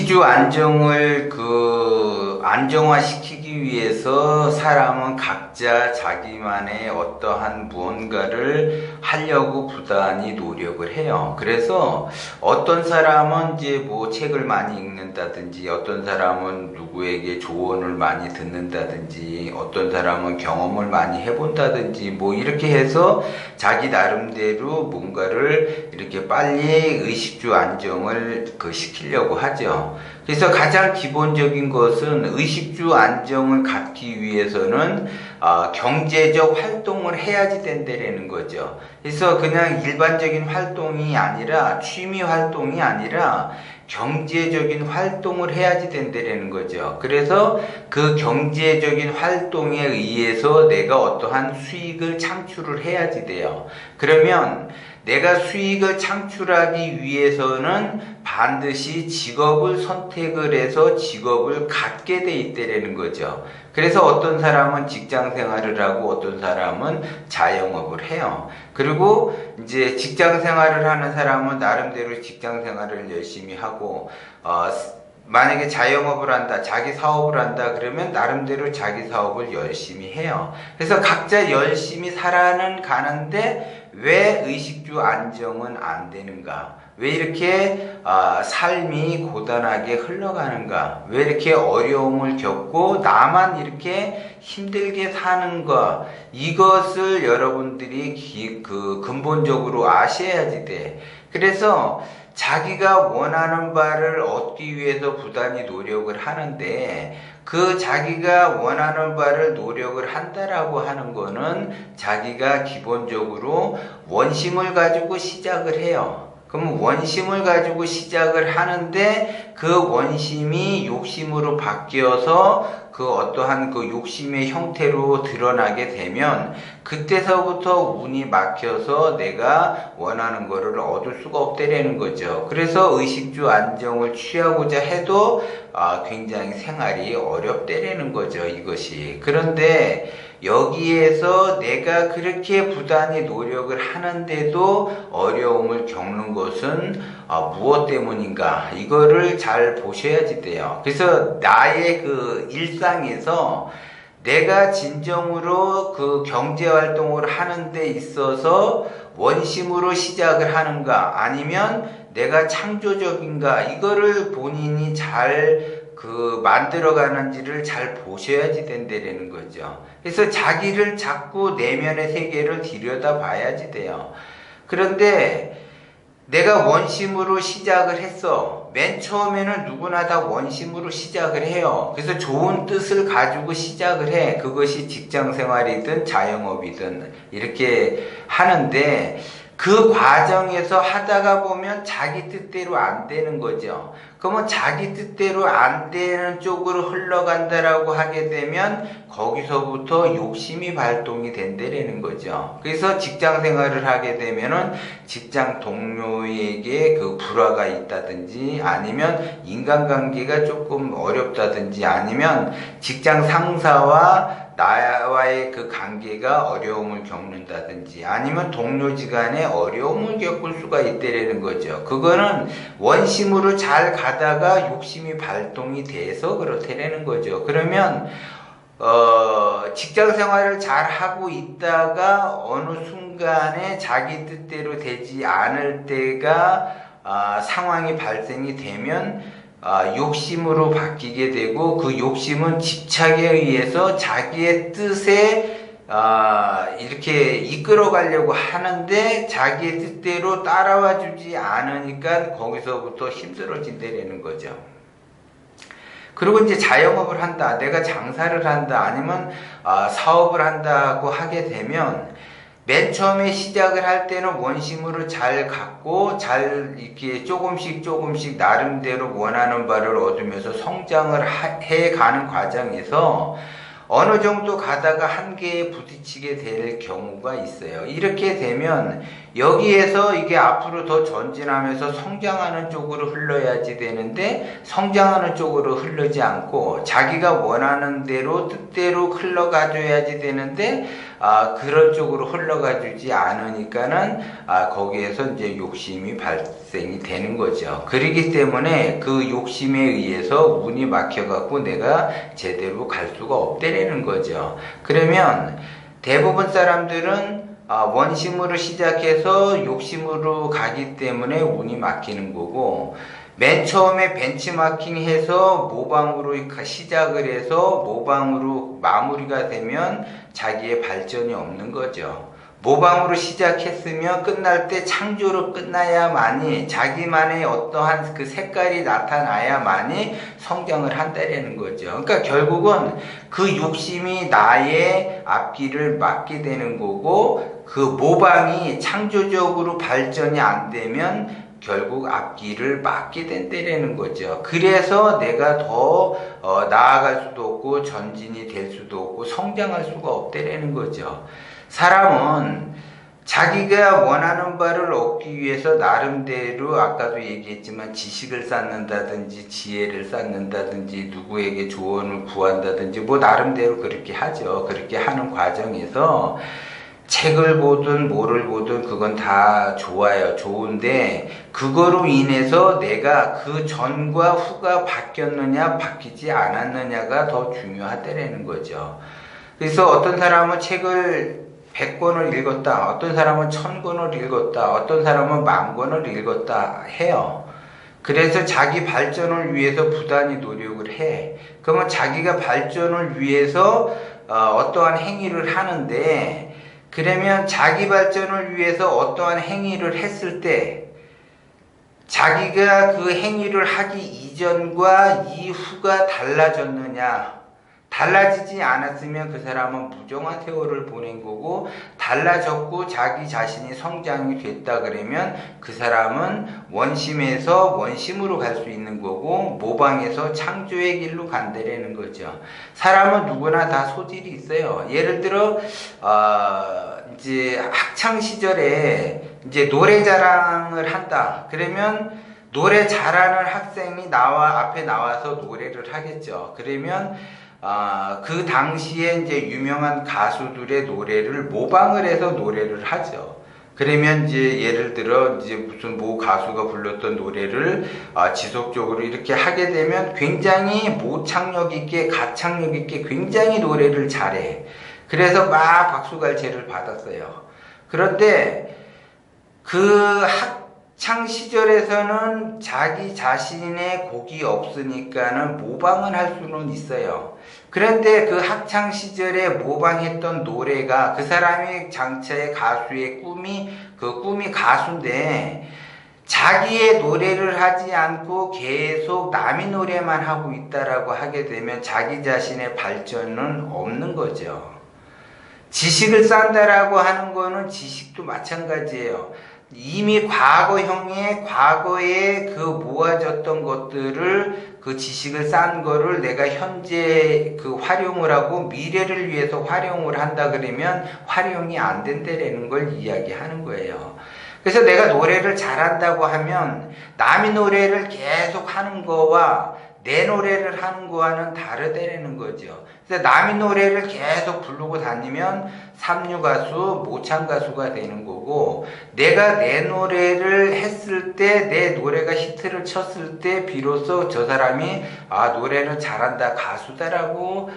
의식주 안정을 안정화시키기 위해서 사람은 각자 자기만의 어떠한 무언가를 하려고 부단히 노력을 해요. 그래서 어떤 사람은 이제 뭐 책을 많이 읽는다든지, 어떤 사람은 누구에게 조언을 많이 듣는다든지, 어떤 사람은 경험을 많이 해본다든지, 뭐 이렇게 해서 자기 나름대로 뭔가를 이렇게 빨리 의식주 안정을 시키려고 하죠. 그래서 가장 기본적인 것은 의식주 안정을 갖기 위해서는 경제적 활동을 해야지 된다는 거죠. 그래서 그냥 일반적인 활동이 아니라, 취미 활동이 아니라 경제적인 활동을 해야지 된다는 거죠. 그래서 그 경제적인 활동에 의해서 내가 어떠한 수익을 창출을 해야지 돼요. 그러면 내가 수익을 창출하기 위해서는 반드시 직업을 선택을 해서 직업을 갖게 돼 있다는 거죠. 그래서 어떤 사람은 직장 생활을 하고 어떤 사람은 자영업을 해요. 그리고 이제 직장 생활을 하는 사람은 나름대로 직장 생활을 열심히 하고, 만약에 자영업을 한다, 자기 사업을 한다 그러면 나름대로 자기 사업을 열심히 해요. 그래서 각자 열심히 살아는 가는데 왜 의식주 안정은 안 되는가? 왜 이렇게 삶이 고단하게 흘러가는가? 왜 이렇게 어려움을 겪고 나만 이렇게 힘들게 사는가? 이것을 여러분들이 근본적으로 아셔야지 돼. 그래서 자기가 원하는 바를 얻기 위해서 부단히 노력을 하는데, 그 자기가 원하는 바를 노력을 한다라고 하는 거는 자기가 기본적으로 원심을 가지고 시작을 해요. 그럼 원심을 가지고 시작을 하는데 그 원심이 욕심으로 바뀌어서 그 어떠한 그 욕심의 형태로 드러나게 되면 그때서부터 운이 막혀서 내가 원하는 거를 얻을 수가 없다라는 거죠. 그래서 의식주 안정을 취하고자 해도 굉장히 생활이 어렵다라는 거죠, 이것이. 그런데 여기에서 내가 그렇게 부단히 노력을 하는데도 어려움을 겪는 것은 무엇 때문인가? 이거를 잘 보셔야지 돼요. 그래서 나의 그 일상에서 내가 진정으로 그 경제활동을 하는 데 있어서 원심으로 시작을 하는가? 아니면 내가 창조적인가? 이거를 본인이 잘 만들어가는지를 잘 보셔야지 된다는 거죠. 그래서 자기를 자꾸 내면의 세계를 들여다 봐야지 돼요. 그런데 내가 원심으로 시작을 했어. 맨 처음에는 누구나 다 원심으로 시작을 해요. 그래서 좋은 뜻을 가지고 시작을 해. 그것이 직장 생활이든 자영업이든 이렇게 하는데, 그 과정에서 하다가 보면 자기 뜻대로 안 되는 거죠. 그러면 자기 뜻대로 안 되는 쪽으로 흘러간다라고 하게 되면 거기서부터 욕심이 발동이 된다라는 거죠. 그래서 직장 생활을 하게 되면은 직장 동료에게 그 불화가 있다든지, 아니면 인간관계가 조금 어렵다든지, 아니면 직장 상사와 나와의 그 관계가 어려움을 겪는다든지, 아니면 동료지간에 어려움을 겪을 수가 있다라는 거죠. 그거는 원심으로 잘 가다가 욕심이 발동이 돼서 그렇다라는 거죠. 그러면 직장 생활을 잘 하고 있다가 어느 순간에 자기 뜻대로 되지 않을 때가 상황이 발생이 되면 욕심으로 바뀌게 되고, 그 욕심은 집착에 의해서 자기의 뜻에 이렇게 이끌어 가려고 하는데 자기의 뜻대로 따라와 주지 않으니까 거기서부터 힘들어진다는 거죠. 그리고 이제 자영업을 한다, 내가 장사를 한다, 아니면 사업을 한다고 하게 되면 맨 처음에 시작을 할 때는 원심으로 잘 갖고 잘 이렇게 조금씩 나름대로 원하는 바를 얻으면서 성장을 해 가는 과정에서 어느 정도 가다가 한계에 부딪히게 될 경우가 있어요. 이렇게 되면 여기에서 이게 앞으로 더 전진하면서 성장하는 쪽으로 흘러야지 되는데 성장하는 쪽으로 흐르지 않고 자기가 원하는 대로 뜻대로 흘러가줘야지 되는데 그런 쪽으로 흘러가주지 않으니까는 거기에서 이제 욕심이 발생이 되는 거죠. 그렇기 때문에 그 욕심에 의해서 운이 막혀갖고 내가 제대로 갈 수가 없다라는 거죠. 그러면 대부분 사람들은 원심으로 시작해서 욕심으로 가기 때문에 운이 막히는 거고, 맨 처음에 벤치마킹해서 모방으로 시작을 해서 모방으로 마무리가 되면 자기의 발전이 없는 거죠. 모방으로 시작했으면 끝날 때 창조로 끝나야만이 자기만의 어떠한 그 색깔이 나타나야만이 성장을 한다는 거죠. 그러니까 결국은 그 욕심이 나의 앞길을 막게 되는 거고, 그 모방이 창조적으로 발전이 안 되면 결국 앞길을 막게 된다는 거죠. 그래서 내가 더 나아갈 수도 없고 전진이 될 수도 없고 성장할 수가 없다는 거죠. 사람은 자기가 원하는 바를 얻기 위해서 나름대로 아까도 얘기했지만 지식을 쌓는다든지 지혜를 쌓는다든지 누구에게 조언을 구한다든지 뭐 나름대로 그렇게 하죠. 그렇게 하는 과정에서 책을 보든 뭐를 보든 그건 다 좋아요. 좋은데 그거로 인해서 내가 그 전과 후가 바뀌었느냐 바뀌지 않았느냐가 더 중요하다라는 거죠. 그래서 어떤 사람은 책을 100권을 읽었다. 어떤 사람은 1000권을 읽었다. 어떤 사람은 10,000권을 읽었다 해요. 그래서 자기 발전을 위해서 부단히 노력을 해. 그러면 자기가 발전을 위해서 어떠한 행위를 하는데, 그러면 자기 발전을 위해서 어떠한 행위를 했을 때 자기가 그 행위를 하기 이전과 이후가 달라졌느냐? 달라지지 않았으면 그 사람은 무정한 세월을 보낸 거고, 달라졌고 자기 자신이 성장이 됐다 그러면 그 사람은 원심에서 원심으로 갈 수 있는 거고 모방에서 창조의 길로 간다라는 거죠. 사람은 누구나 다 소질이 있어요. 예를 들어 이제 학창 시절에 이제 노래 자랑을 한다. 그러면 노래 잘하는 학생이 앞에 나와서 노래를 하겠죠. 그러면 그 당시에 이제 유명한 가수들의 노래를 모방을 해서 노래를 하죠. 그러면 이제 예를 들어 이제 무슨 모 가수가 불렀던 노래를 지속적으로 이렇게 하게 되면 굉장히 모창력 있게 가창력 있게 굉장히 노래를 잘해. 그래서 막 박수갈채를 받았어요. 그런데 그 학창 시절에서는 자기 자신의 곡이 없으니까는 모방을 할 수는 있어요. 그런데 그 학창 시절에 모방했던 노래가 그 사람이 장차의 가수의 꿈이 가수인데 자기의 노래를 하지 않고 계속 남의 노래만 하고 있다라고 하게 되면 자기 자신의 발전은 없는 거죠. 지식을 쌓는다라고 하는 거는 지식도 마찬가지예요. 이미 과거에 그 모아졌던 것들을 그 지식을 쌓은 거를 내가 현재 그 활용을 하고 미래를 위해서 활용을 한다 그러면 활용이 안 된다라는 걸 이야기하는 거예요. 그래서 내가 노래를 잘한다고 하면 남의 노래를 계속 하는 거와 내 노래를 하는 거와는 다르다라는 거죠. 그래서 남의 노래를 계속 부르고 다니면 삼류가수, 모창가수가 되는 거고, 내가 내 노래를 했을 때, 내 노래가 히트를 쳤을 때 비로소 저 사람이 노래는 잘한다, 가수다라고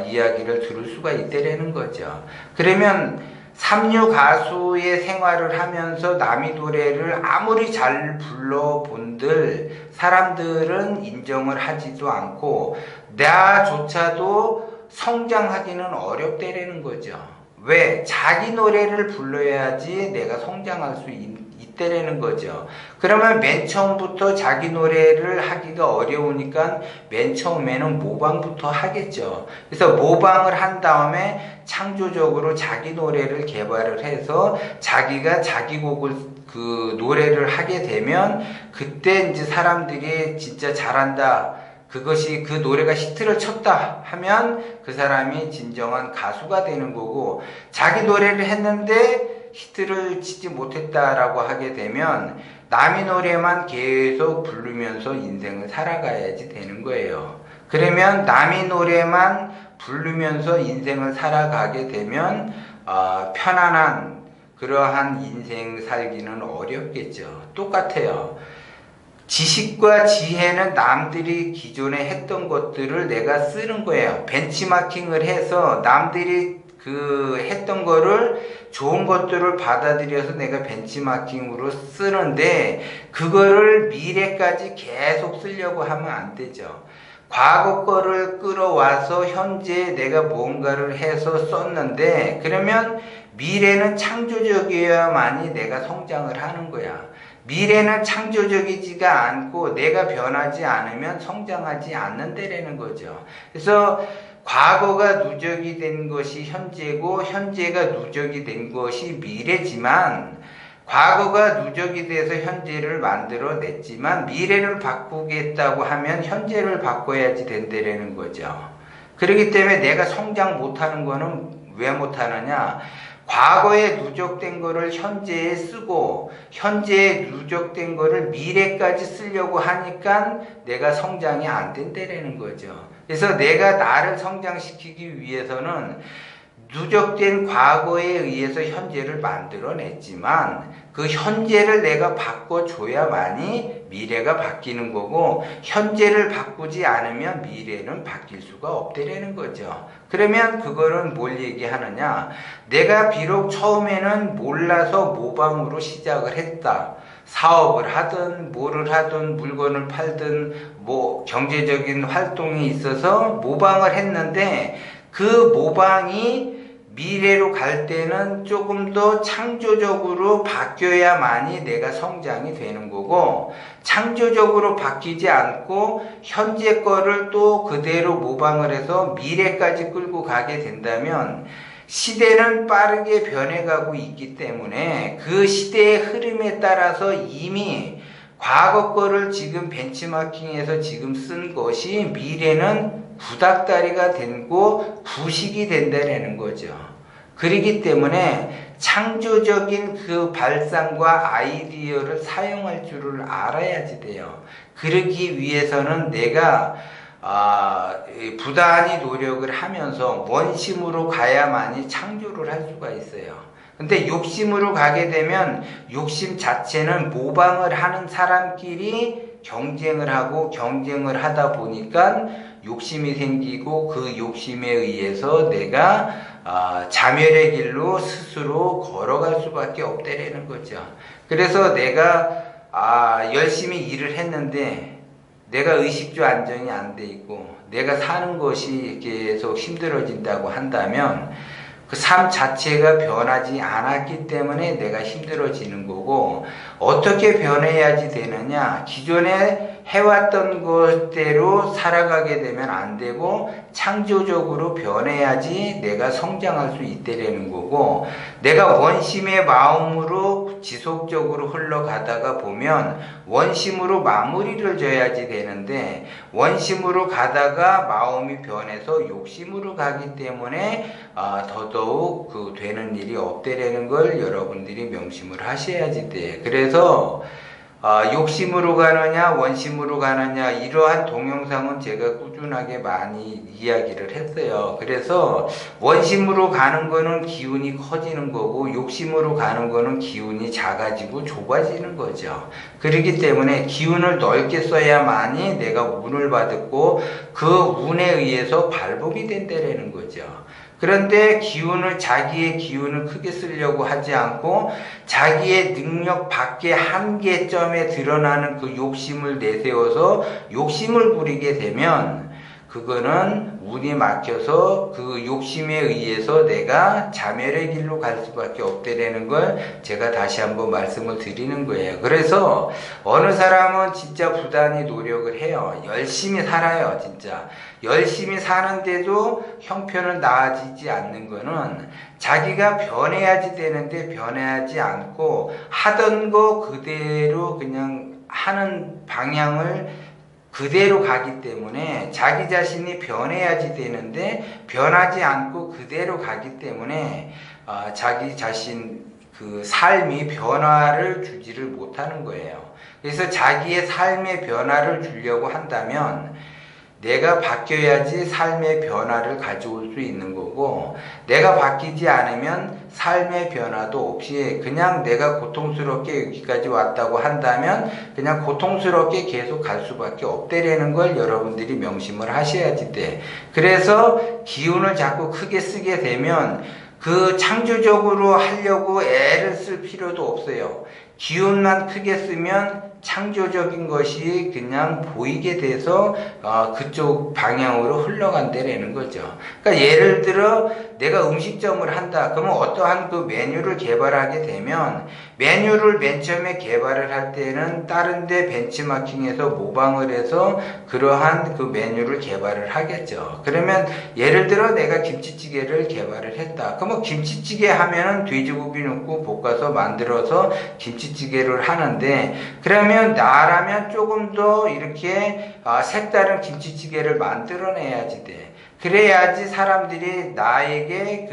이야기를 들을 수가 있다라는 거죠. 그러면 삼류 가수의 생활을 하면서 남의 노래를 아무리 잘 불러본들 사람들은 인정을 하지도 않고 나조차도 성장하기는 어렵다라는 거죠. 왜? 자기 노래를 불러야지 내가 성장할 수 있다라는 거죠. 그러면 맨 처음부터 자기 노래를 하기가 어려우니까 맨 처음에는 모방부터 하겠죠. 그래서 모방을 한 다음에 창조적으로 자기 노래를 개발을 해서 자기가 자기 곡을 그 노래를 하게 되면 그때 이제 사람들이 진짜 잘한다. 그것이 그 노래가 히트를 쳤다 하면 그 사람이 진정한 가수가 되는 거고, 자기 노래를 했는데 히트를 치지 못했다라고 하게 되면 남의 노래만 계속 부르면서 인생을 살아가야지 되는 거예요. 그러면 남의 노래만 부르면서 인생을 살아가게 되면 편안한 그러한 인생 살기는 어렵겠죠. 똑같아요. 지식과 지혜는 남들이 기존에 했던 것들을 내가 쓰는 거예요. 벤치마킹을 해서 남들이 했던 거를 좋은 것들을 받아들여서 내가 벤치마킹으로 쓰는데 그거를 미래까지 계속 쓰려고 하면 안 되죠. 과거 거를 끌어와서 현재 내가 뭔가를 해서 썼는데 그러면 미래는 창조적이어야만이 내가 성장을 하는 거야. 미래는 창조적이지가 않고 내가 변하지 않으면 성장하지 않는다라는 거죠. 그래서 과거가 누적이 된 것이 현재고 현재가 누적이 된 것이 미래지만 과거가 누적이 돼서 현재를 만들어냈지만 미래를 바꾸겠다고 하면 현재를 바꿔야지 된다라는 거죠. 그렇기 때문에 내가 성장 못하는 거는 왜 못하느냐? 과거에 누적된 거를 현재에 쓰고 현재에 누적된 거를 미래까지 쓰려고 하니까 내가 성장이 안 된다라는 거죠. 그래서 내가 나를 성장시키기 위해서는 누적된 과거에 의해서 현재를 만들어냈지만 그 현재를 내가 바꿔줘야만이 미래가 바뀌는 거고 현재를 바꾸지 않으면 미래는 바뀔 수가 없다라는 거죠. 그러면 그거는 뭘 얘기하느냐? 내가 비록 처음에는 몰라서 모방으로 시작을 했다. 사업을 하든 뭐를 하든 물건을 팔든 뭐 경제적인 활동이 있어서 모방을 했는데 그 모방이 미래로 갈 때는 조금 더 창조적으로 바뀌어야만이 내가 성장이 되는 거고 창조적으로 바뀌지 않고 현재 거를 또 그대로 모방을 해서 미래까지 끌고 가게 된다면 시대는 빠르게 변해가고 있기 때문에 그 시대의 흐름에 따라서 이미 과거 거를 지금 벤치마킹해서 지금 쓴 것이 미래는 구닥다리가 되고 부식이 된다는 거죠. 그렇기 때문에 창조적인 그 발상과 아이디어를 사용할 줄을 알아야지 돼요. 그러기 위해서는 내가 부단히 노력을 하면서 원심으로 가야만이 창조를 할 수가 있어요. 근데 욕심으로 가게 되면 욕심 자체는 모방을 하는 사람끼리 경쟁을 하고 경쟁을 하다 보니까 욕심이 생기고 그 욕심에 의해서 내가 자멸의 길로 스스로 걸어갈 수밖에 없다라는 거죠. 그래서 내가 열심히 일을 했는데 내가 의식주 안정이 안 돼 있고 내가 사는 것이 계속 힘들어진다고 한다면 그 삶 자체가 변하지 않았기 때문에 내가 힘들어지는 거고 어떻게 변해야지 되느냐? 기존에 해왔던 것대로 살아가게 되면 안 되고 창조적으로 변해야지 내가 성장할 수 있다라는 거고 내가 원심의 마음으로 지속적으로 흘러가다가 보면 원심으로 마무리를 져야지 되는데 원심으로 가다가 마음이 변해서 욕심으로 가기 때문에 더더욱 되는 일이 없다라는 걸 여러분들이 명심을 하셔야지 돼. 그래서 욕심으로 가느냐 원심으로 가느냐 이러한 동영상은 제가 꾸준하게 많이 이야기를 했어요. 그래서 원심으로 가는 거는 기운이 커지는 거고 욕심으로 가는 거는 기운이 작아지고 좁아지는 거죠. 그렇기 때문에 기운을 넓게 써야만이 내가 운을 받았고 그 운에 의해서 발복이 된다라는 거죠. 그런데 자기의 기운을 크게 쓰려고 하지 않고 자기의 능력 밖의 한계점에 드러나는 그 욕심을 내세워서 욕심을 부리게 되면 그거는 운이 막혀서 그 욕심에 의해서 내가 자멸의 길로 갈 수밖에 없다라는 걸 제가 다시 한번 말씀을 드리는 거예요. 그래서 어느 사람은 진짜 부단히 노력을 해요. 열심히 살아요. 진짜 열심히 사는데도 형편은 나아지지 않는 거는 자기가 변해야지 되는데 변해야지 않고 하던 거 그대로 그냥 하는 방향을 그대로 가기 때문에 자기 자신이 변해야지 되는데 변하지 않고 그대로 가기 때문에 자기 자신 그 삶이 변화를 주지를 못하는 거예요. 그래서 자기의 삶의 변화를 주려고 한다면 내가 바뀌어야지 삶의 변화를 가져올 수 있는 거고, 내가 바뀌지 않으면 삶의 변화도 없이 그냥 내가 고통스럽게 여기까지 왔다고 한다면 그냥 고통스럽게 계속 갈 수밖에 없다라는 걸 여러분들이 명심을 하셔야지 돼. 그래서 기운을 자꾸 크게 쓰게 되면 그 창조적으로 하려고 애를 쓸 필요도 없어요. 기운만 크게 쓰면 창조적인 것이 그냥 보이게 돼서 그쪽 방향으로 흘러간다라는 거죠. 그러니까 예를 들어 내가 음식점을 한다. 그러면 어떠한 그 메뉴를 개발하게 되면 메뉴를 맨 처음에 개발을 할 때는 다른 데 벤치마킹해서 모방을 해서 그러한 그 메뉴를 개발을 하겠죠. 그러면 예를 들어 내가 김치찌개를 개발을 했다. 그러면 김치찌개 하면은 돼지고기 넣고 볶아서 만들어서 김치찌개를 하는데, 그러면 나라면 조금 더 이렇게 색다른 김치찌개를 만들어내야지 돼. 그래야지 사람들이 나에게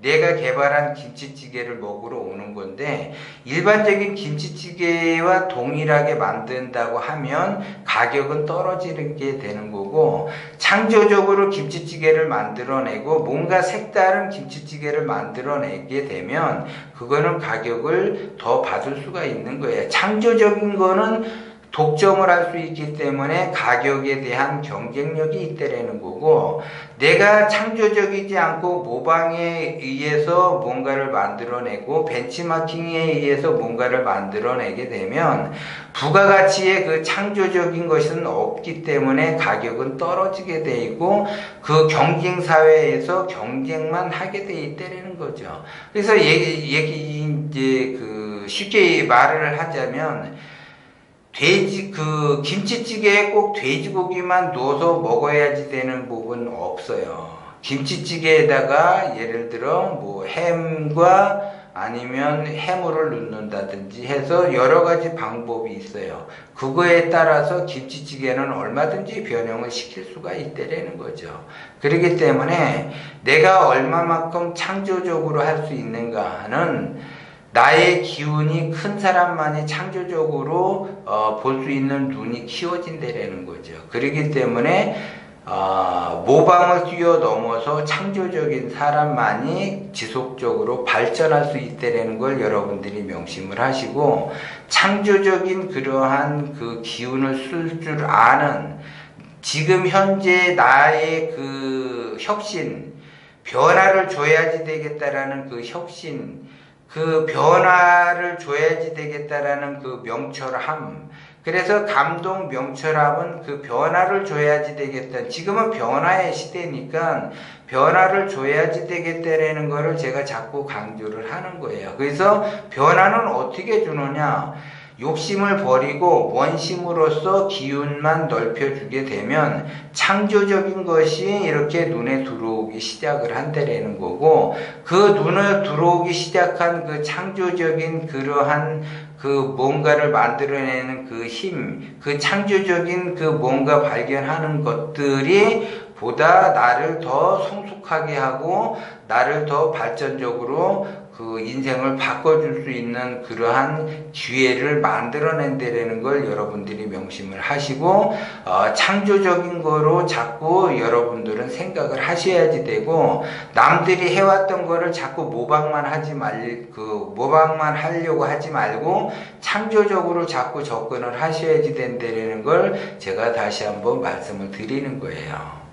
내가 개발한 김치찌개를 먹으러 오는 건데, 일반적인 김치찌개와 동일하게 만든다고 하면 가격은 떨어지게 되는 거고, 창조적으로 김치찌개를 만들어내고 뭔가 색다른 김치찌개를 만들어내게 되면 그거는 가격을 더 받을 수가 있는 거예요. 창조적인 거는 독점을 할 수 있기 때문에 가격에 대한 경쟁력이 있다라는 거고, 내가 창조적이지 않고 모방에 의해서 뭔가를 만들어내고 벤치마킹에 의해서 뭔가를 만들어내게 되면 부가가치의 그 창조적인 것은 없기 때문에 가격은 떨어지게 돼 있고, 그 경쟁 사회에서 경쟁만 하게 돼 있다라는 거죠. 그래서 쉽게 말을 하자면 김치찌개에 꼭 돼지고기만 넣어서 먹어야지 되는 부분 없어요. 김치찌개에다가 예를 들어 뭐 햄과 아니면 해물을 넣는다든지 해서 여러 가지 방법이 있어요. 그거에 따라서 김치찌개는 얼마든지 변형을 시킬 수가 있다라는 거죠. 그렇기 때문에 내가 얼마만큼 창조적으로 할 수 있는가는 나의 기운이 큰 사람만이 창조적으로 볼 수 있는 눈이 키워진다라는 거죠. 그렇기 때문에 모방을 뛰어넘어서 창조적인 사람만이 지속적으로 발전할 수 있다는 걸 여러분들이 명심을 하시고, 창조적인 그러한 그 기운을 쓸 줄 아는 지금 현재 나의 그 혁신, 변화를 줘야지 되겠다라는 그 혁신, 그 변화를 줘야지 되겠다라는 그 명철함. 그래서 감동 명철함은 그 변화를 줘야지 되겠다. 지금은 변화의 시대니까 변화를 줘야지 되겠다라는 거를 제가 자꾸 강조를 하는 거예요. 그래서 변화는 어떻게 주느냐? 욕심을 버리고 원심으로써 기운만 넓혀주게 되면 창조적인 것이 이렇게 눈에 들어오기 시작을 한다라는 거고, 그 눈에 들어오기 시작한 그 창조적인 그러한 그 뭔가를 만들어내는 그 힘, 그 창조적인 그 뭔가 발견하는 것들이 보다 나를 더 성숙하게 하고 나를 더 발전적으로 그 인생을 바꿔줄 수 있는 그러한 기회를 만들어낸다라는 걸 여러분들이 명심을 하시고, 창조적인 거로 자꾸 여러분들은 생각을 하셔야지 되고, 남들이 해왔던 거를 자꾸 모방만 하려고 하지 말고 창조적으로 자꾸 접근을 하셔야지 된다라는 걸 제가 다시 한번 말씀을 드리는 거예요.